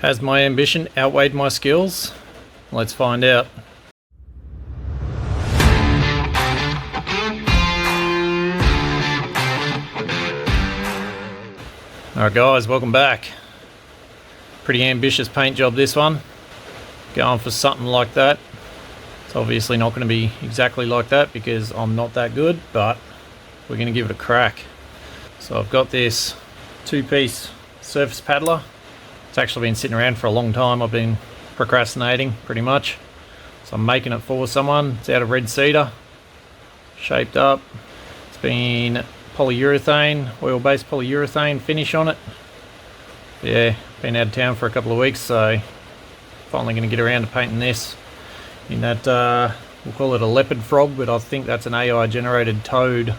Has my ambition outweighed my skills? Let's find out. Alright guys, welcome back. Pretty ambitious paint job this one. Going for something like that. It's obviously not going to be exactly like that because I'm not that good, but we're going to give it a crack. So I've got this two-piece surface paddler. It's actually been sitting around for a long time. I've been procrastinating pretty much. So I'm making it for someone. It's out of red cedar, shaped up. It's been polyurethane, oil-based polyurethane finish on it. Yeah, been out of town for a couple of weeks, so finally going to get around to painting this in that, we'll call it a leopard frog, but I think that's an AI generated toad.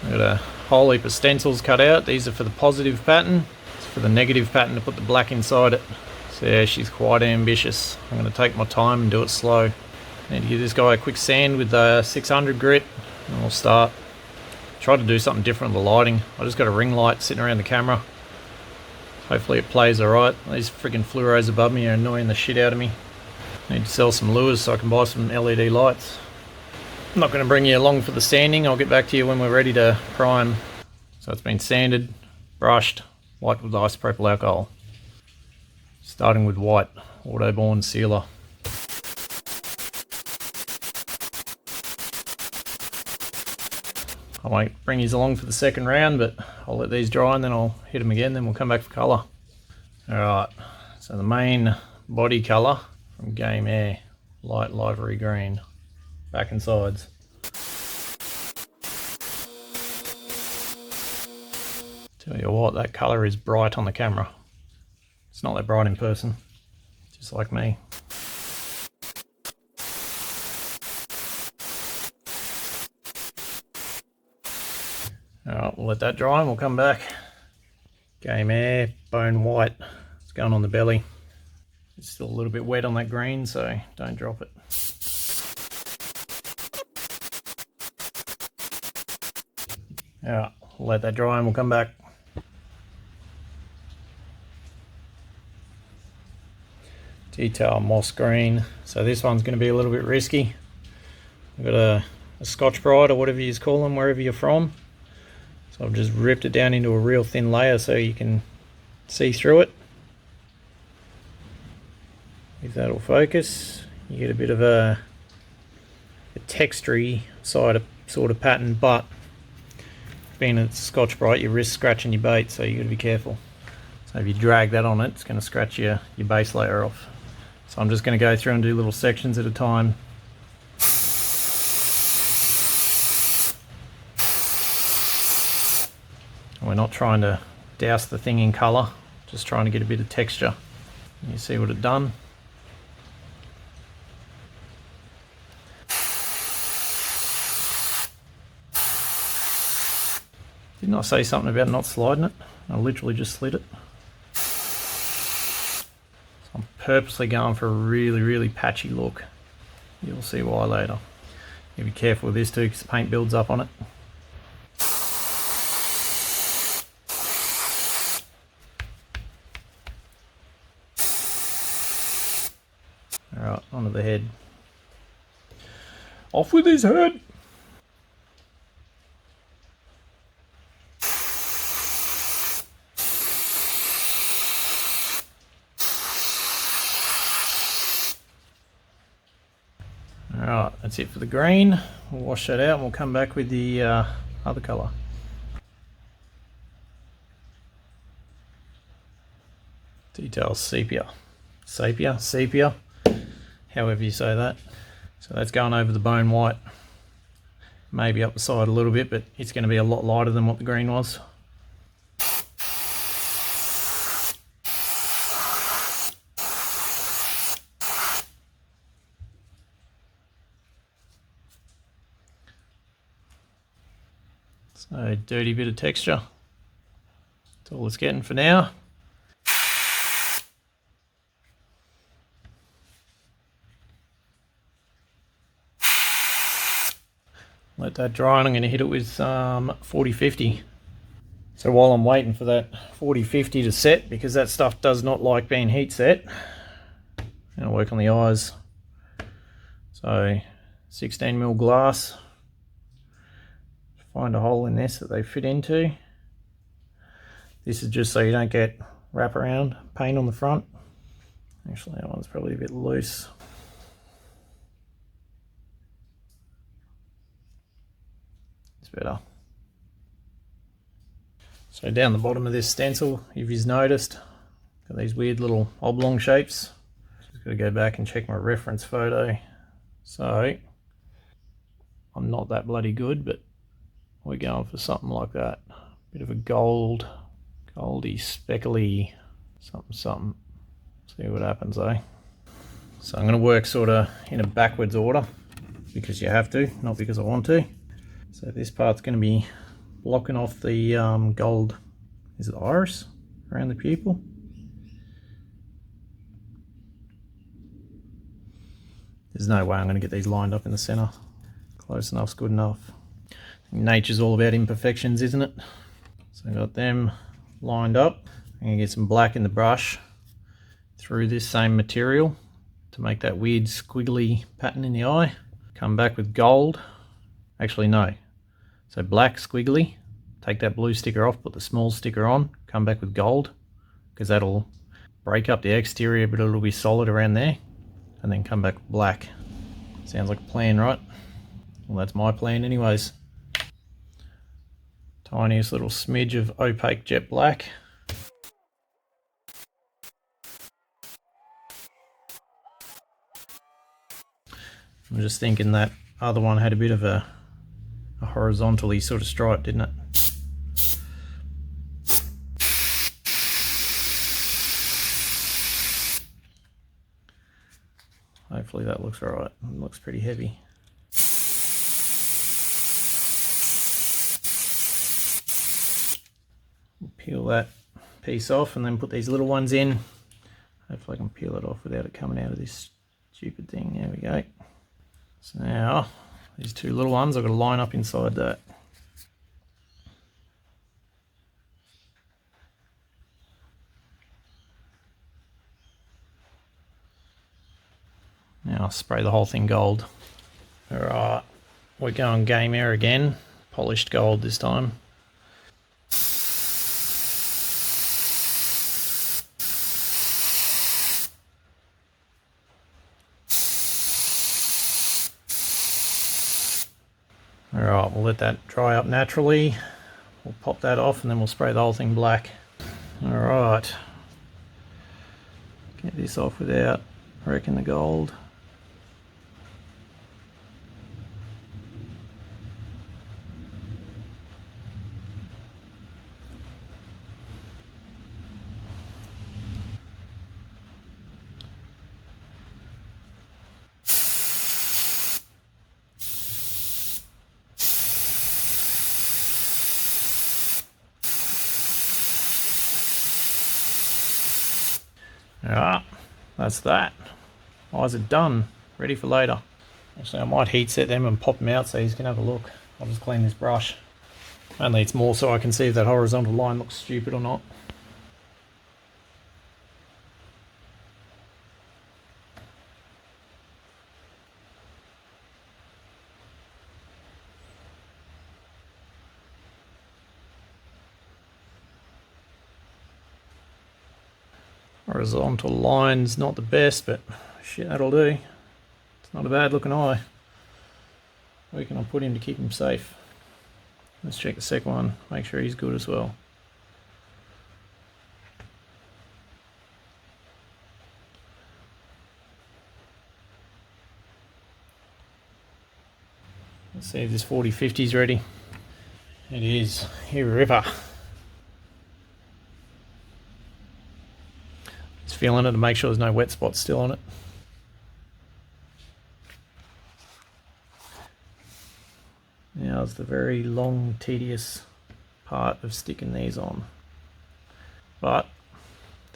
I've got a whole heap of stencils cut out. These are for the positive pattern. It's for the negative pattern to put the black inside it. So yeah, she's quite ambitious. I'm going to take my time and do it slow. Need to give this guy a quick sand with the 600 grit and we'll start. Try to do something different with the lighting. I just got a ring light sitting around the camera. Hopefully it plays alright. These freaking fluoros above me are annoying the shit out of me. Need to sell some lures so I can buy some LED lights. I'm not going to bring you along for the sanding. I'll get back to you when we're ready to prime. So it's been sanded, brushed, wiped with isopropyl alcohol. Starting with white, Autoborn sealer. I won't bring these along for the second round, but I'll let these dry and then I'll hit them again, then we'll come back for colour. Alright, so the main body colour from Game Air, light livery green, back and sides. Tell you what, that colour is bright on the camera. It's not that bright in person, just like me. Alright, we'll let that dry and we'll come back. Game Air, bone white. It's going on the belly. It's still a little bit wet on that green, so don't drop it. Alright, we'll let that dry and we'll come back. Detail moss green. So this one's going to be a little bit risky. I've got a Scotch Brite or whatever you call them, wherever you're from. So I've just ripped it down into a real thin layer so you can see through it. If that'll focus, you get a bit of a textury side of sort of pattern, but being a Scotch Brite, you risk scratching your bait, so you got to be careful. So if you drag that on it, it's going to scratch your base layer off. So I'm just going to go through and do little sections at a time. We're not trying to douse the thing in colour, just trying to get a bit of texture. You see what it done? Didn't I say something about not sliding it? I literally just slid it. So I'm purposely going for a really patchy look. You'll see why later. You be careful with this too because the paint builds up on it. Alright, onto the head. Off with his head! Alright, that's it for the green. We'll wash that out and we'll come back with the other colour. Detail sepia. Sepia, however you say that. So that's going over the bone white. Maybe up the side a little bit, but it's going to be a lot lighter than what the green was. So dirty bit of texture. That's all it's getting for now. Let that dry and I'm going to hit it with 40-50. So while I'm waiting for that 40-50 to set, because that stuff does not like being heat set, I'm going to work on the eyes. So 16mm glass, find a hole in this that they fit into. This is just so you don't get wraparound paint on the front. Actually, that one's probably a bit loose. It's better. So down the bottom of this stencil, if you've noticed, got these weird little oblong shapes. Just got to go back and check my reference photo. So I'm not that bloody good, but we're going for something like that. Bit of a goldy, speckly, something. See what happens, eh? So I'm going to work sort of in a backwards order, because you have to, not because I want to. So this part's going to be blocking off the gold, is it iris, around the pupil. There's no way I'm going to get these lined up in the center. Close enough's good enough. Nature's all about imperfections, isn't it? So I've got them lined up. I'm going to get some black in the brush through this same material to make that weird squiggly pattern in the eye. Come back with gold. Actually, no. So black, squiggly. Take that blue sticker off, put the small sticker on, come back with gold, because that'll break up the exterior, but it'll be solid around there. And then come back with black. Sounds like a plan, right? Well, that's my plan anyways. Tiniest little smidge of opaque jet black. I'm just thinking that other one had a bit of a horizontally sort of stripe, didn't it? Hopefully that looks alright. It looks pretty heavy. Peel that piece off and then put these little ones in. Hopefully I can peel it off without it coming out of this stupid thing. There we go. So now these two little ones I've got to line up inside that. Now I'll spray the whole thing gold. Alright, we're going Game Air again. Polished gold this time. Alright, we'll let that dry up naturally. We'll pop that off and then we'll spray the whole thing black. Alright. Get this off without wrecking the gold. Alright, that's that. Eyes are done, ready for later. Actually, I might heat set them and pop them out so you can have a look. I'll just clean this brush. Only it's more so I can see if that horizontal line looks stupid or not. Horizontal line's not the best, but shit, that'll do. It's not a bad looking eye. Where can I put him to keep him safe? Let's check the second one, make sure he's good as well. Let's see if this 40-50 is ready. It is. Here ripper. Just feeling it to make sure there's no wet spots still on it. Now it's the very long, tedious part of sticking these on. But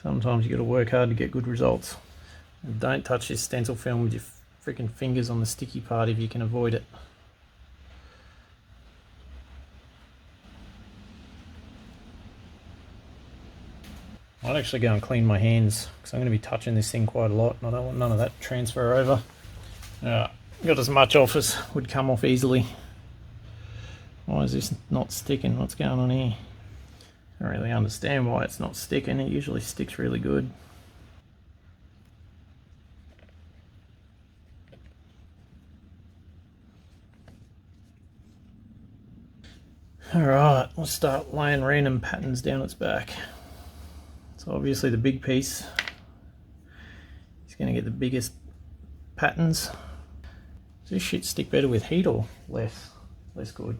sometimes you got to work hard to get good results. And don't touch this stencil film with your freaking fingers on the sticky part if you can avoid it. I'll actually go and clean my hands because I'm going to be touching this thing quite a lot and I don't want none of that to transfer over. Got as much off as would come off easily. Why is this not sticking? What's going on here? I don't really understand why it's not sticking. It usually sticks really good. Alright, we'll start laying random patterns down its back. So obviously the big piece is going to get the biggest patterns. Does this shit stick better with heat or less? Less good.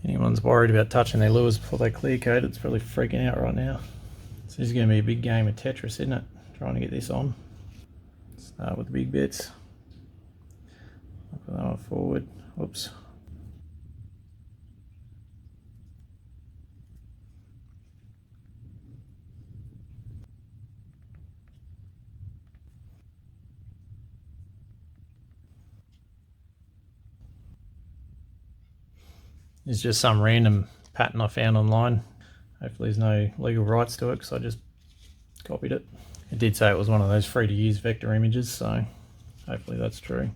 Anyone's worried about touching their lures before they clear coat, it's probably freaking out right now. So this is going to be a big game of Tetris, isn't it? Trying to get this on. Start with the big bits. Put that one forward. Whoops. It's just some random pattern I found online. Hopefully there's no legal rights to it because I just copied it. It did say it was one of those free to use vector images, so hopefully that's true.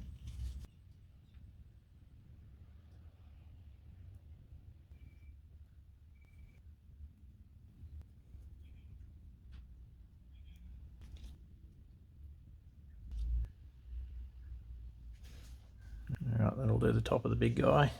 Alright, that'll do the top of the big guy.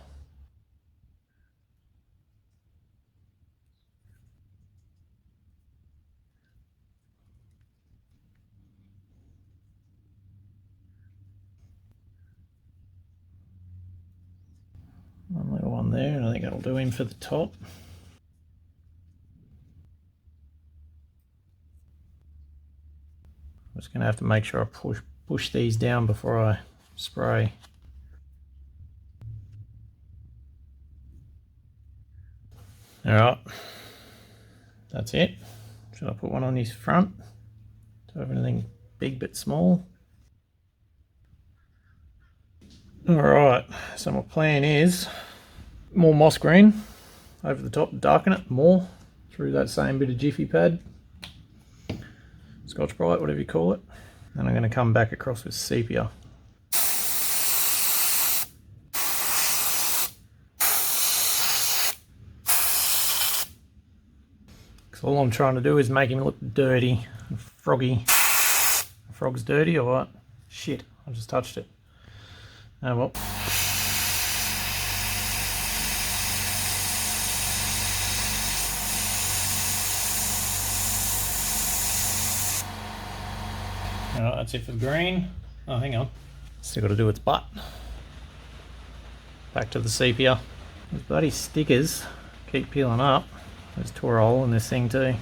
One little one there, and I think that'll do him for the top. I'm just going to have to make sure I push these down before I spray. Alright, that's it. Should I put one on his front? Do I have anything big but small? Alright, so my plan is more moss green over the top, darken it more through that same bit of Jiffy pad, Scotch Brite, whatever you call it. Then I'm going to come back across with sepia. Because all I'm trying to do is make him look dirty and froggy. The frog's dirty or what? Shit, I just touched it. Oh well. Alright, that's it for the green. Oh, hang on. Still got to do its butt. Back to the sepia. These bloody stickers keep peeling up. There's tore a hole in this thing too.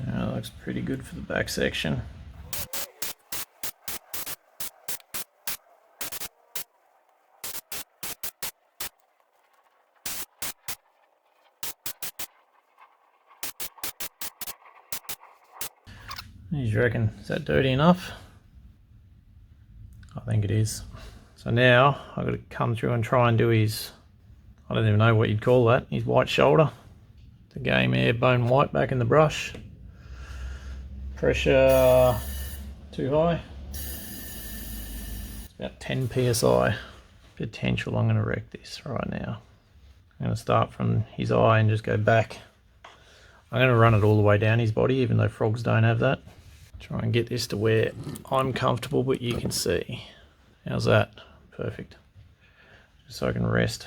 That looks pretty good for the back section. You reckon, is that dirty enough? I think it is. So now I've got to come through and try and do his, I don't even know what you'd call that, his white shoulder. The game air bone white back in the brush. Pressure too high. It's about 10 psi potential. I'm going to wreck this right now. I'm going to start from his eye and just go back. I'm going to run it all the way down his body, even though frogs don't have that. Try and get this to where I'm comfortable, but you can see. How's that? Perfect. Just so I can rest.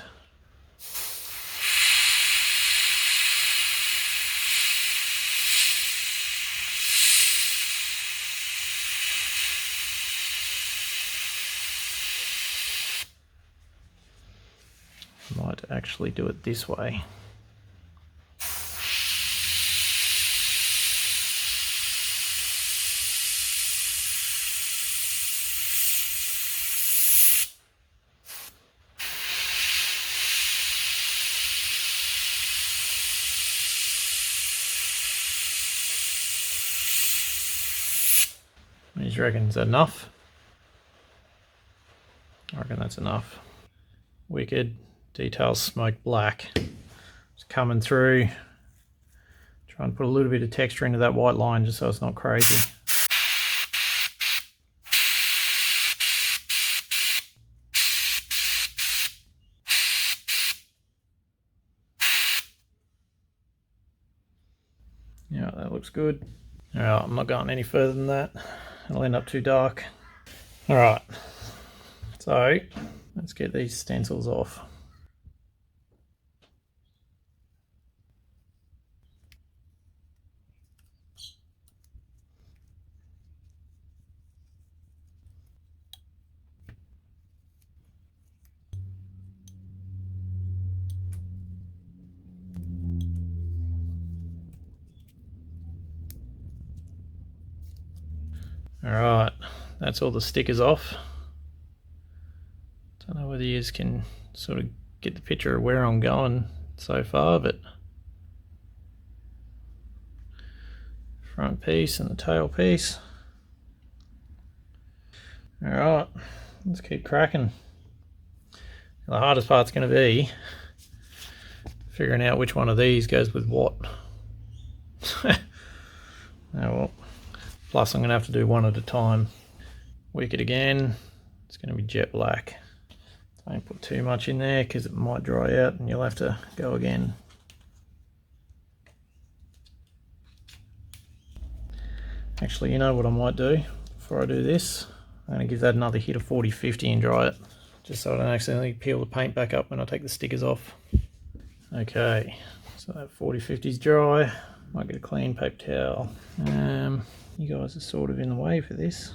I might actually do it this way. What do you reckon? Is that enough? reckon that's enough. Wicked. Details smoke black. It's coming through. Try and put a little bit of texture into that white line just so it's not crazy. Yeah, that looks good. Alright, I'm not going any further than that. It'll end up too dark. Alright, so let's get these stencils off. Alright, that's all the stickers off. Don't know whether you can sort of get the picture of where I'm going so far, but front piece and the tail piece. Alright, let's keep cracking. The hardest part's going to be figuring out which one of these goes with what. Oh well. Plus I'm going to have to do one at a time. Wicked again. It's going to be jet black. Don't put too much in there because it might dry out and you'll have to go again. Actually, you know what I might do before I do this? I'm going to give that another hit of 40-50 and dry it, just so I don't accidentally peel the paint back up when I take the stickers off. Okay, so that 40-50 is dry. Might get a clean paper towel. You guys are sort of in the way for this.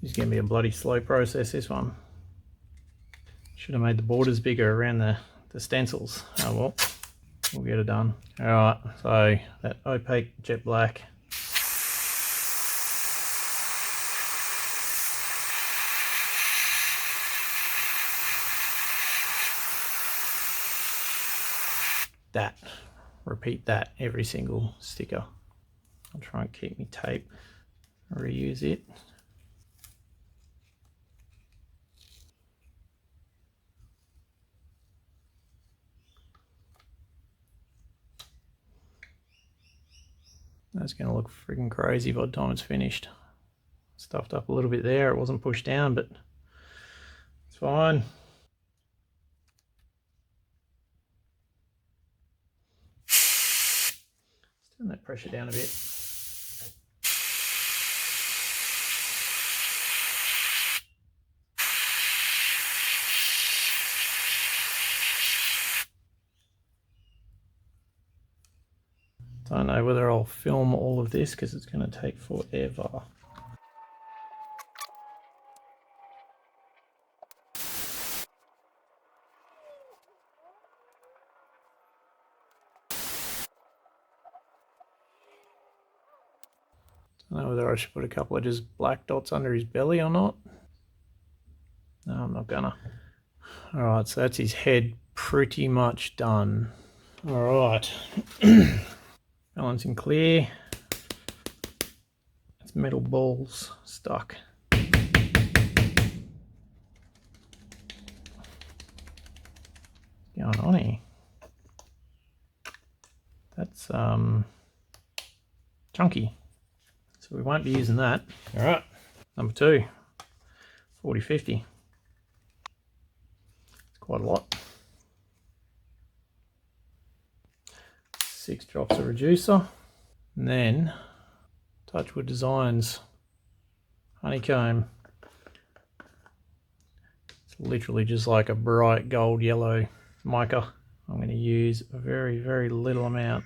It's going to be a bloody slow process, this one. Should have made the borders bigger around the stencils. Oh well, we'll get it done. Alright, so that opaque jet black. That. Repeat that every single sticker. I'll try and keep me tape. Reuse it. That's going to look freaking crazy by the time it's finished. Stuffed up a little bit there. It wasn't pushed down, but it's fine. Let's turn that pressure down a bit. Don't know whether I'll film all of this because it's going to take forever. Don't know whether I should put a couple of just black dots under his belly or not. No, I'm not gonna. Alright, so that's his head pretty much done. Alright. Balancing clear. It's metal balls stuck. What's going on here? That's chunky. So we won't be using that. Alright, number 2, 40-50. It's quite a lot. 6 drops of reducer. And then Touchwood Designs honeycomb. It's literally just like a bright gold yellow mica. I'm going to use a very, very little amount.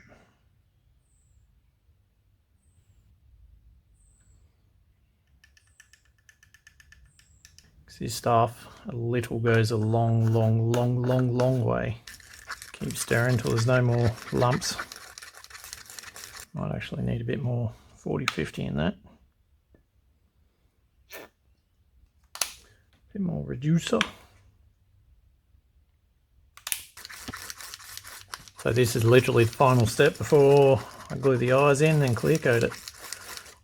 This stuff, a little goes a long, long, long, long, long way. Keep stirring until there's no more lumps. Might actually need a bit more 40-50 in that. A bit more reducer. So this is literally the final step before I glue the eyes in and clear coat it.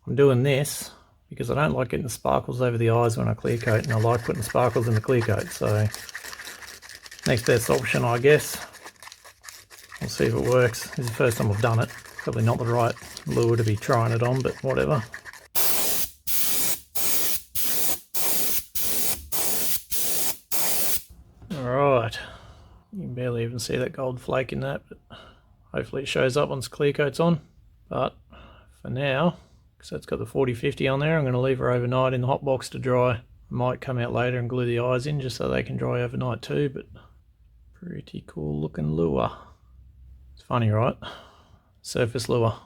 I'm doing this because I don't like getting the sparkles over the eyes when I clear coat, and I like putting sparkles in the clear coat. So next best option, I guess. We'll see if it works. This is the first time I've done it. Probably not the right lure to be trying it on, but whatever. Alright, you can barely even see that gold flake in that, but hopefully it shows up once clear coat's on. But for now, because that's got the 40-50 on there, I'm going to leave her overnight in the hot box to dry. I might come out later and glue the eyes in just so they can dry overnight too, but pretty cool looking lure. It's funny, right? Surface lure.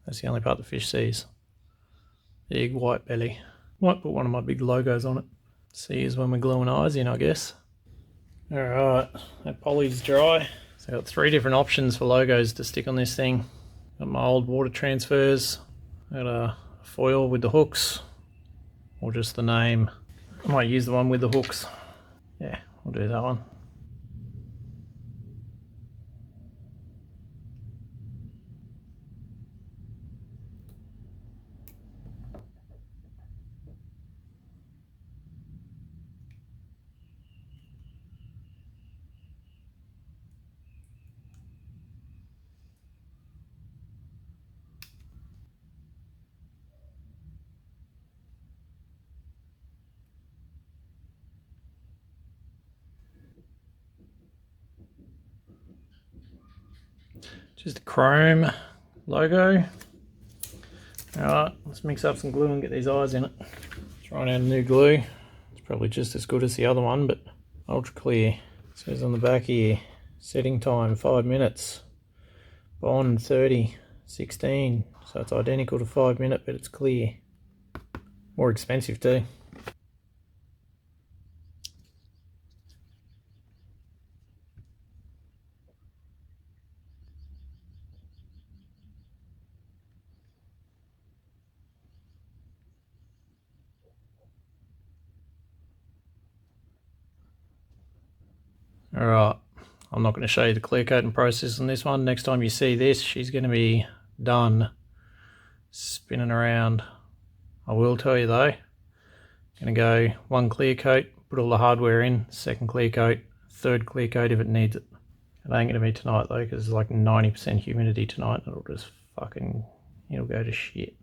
That's the only part the fish sees. Big white belly. Might put one of my big logos on it. See is when we're gluing eyes in, I guess. Alright, that poly's dry. So I've got 3 different options for logos to stick on this thing. Got my old water transfers. Got a foil with the hooks. Or just the name. I might use the one with the hooks. Yeah, we'll do that one. Just a chrome logo. Alright, let's mix up some glue and get these eyes in it. Trying out a new glue. It's probably just as good as the other one, but ultra clear. It says on the back here, setting time 5 minutes. Bond 30, 16. So it's identical to 5 minute, but it's clear. More expensive too. Alright, I'm not going to show you the clear coating process on this one. Next time you see this, she's going to be done spinning around. I will tell you though, going to go 1 clear coat, put all the hardware in, 2nd clear coat, 3rd clear coat if it needs it. It ain't going to be tonight though, because it's like 90% humidity tonight. It'll just fucking, it'll go to shit.